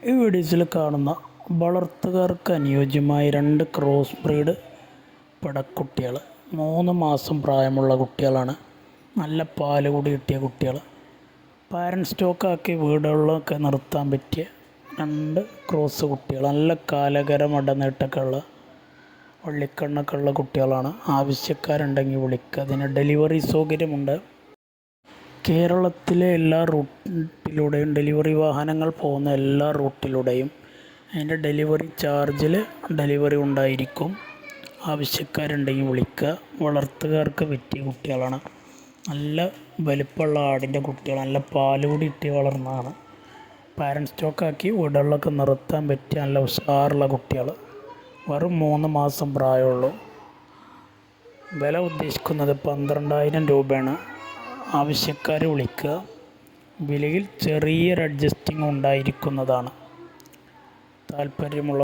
ഈ വീഡിയോസിൽ കാണുന്ന വളർത്തുകാർക്ക് അനുയോജ്യമായ 2 ക്രോസ് ബ്രീഡ് പടക്കുട്ടികൾ 3 മാസം പ്രായമുള്ള കുട്ടികളാണ്. നല്ല പാല് കൂടി കിട്ടിയ കുട്ടികൾ. പാരൻറ് സ്റ്റോക്കാക്കി വീടുകളിലൊക്കെ നിർത്താൻ പറ്റിയ 2 ക്രോസ് കുട്ടികൾ. നല്ല കാലകരം ഇടനീട്ടൊക്കെ ഉള്ള വള്ളിക്കണ്ണൊക്കെ ഉള്ള കുട്ടികളാണ്. ആവശ്യക്കാരുണ്ടെങ്കിൽ വിളിക്കുക. അതിന് ഡെലിവറി സൗകര്യമുണ്ട്. കേരളത്തിലെ എല്ലാ റൂട്ടിലൂടെയും ഡെലിവറി വാഹനങ്ങൾ പോകുന്ന എല്ലാ റൂട്ടിലൂടെയും അതിൻ്റെ ഡെലിവറി ചാർജിൽ ഡെലിവറി ഉണ്ടായിരിക്കും. ആവശ്യക്കാരുണ്ടെങ്കിൽ വിളിക്കുക. വളർത്തുകാർക്ക് പറ്റിയ കുട്ടികളാണ്. നല്ല വലിപ്പമുള്ള ആടിൻ്റെ കുട്ടികൾ. നല്ല പാല് കൂടി ഇട്ടി വളർന്നതാണ്. പാരൻറ് സ്റ്റോക്കാക്കി വീടുകളിലൊക്കെ നിർത്താൻ പറ്റിയ നല്ല ഉഷാറുള്ള കുട്ടികൾ. വെറും 3 മാസം പ്രായമുള്ളൂ. വില ഉദ്ദേശിക്കുന്നത് 12,000 രൂപയാണ്. ആവശ്യക്കാർ വിളിക്കുക. വിലയിൽ ചെറിയൊരു അഡ്ജസ്റ്റിംഗ് ഉണ്ടായിരിക്കുന്നതാണ്. താല്പര്യമുള്ള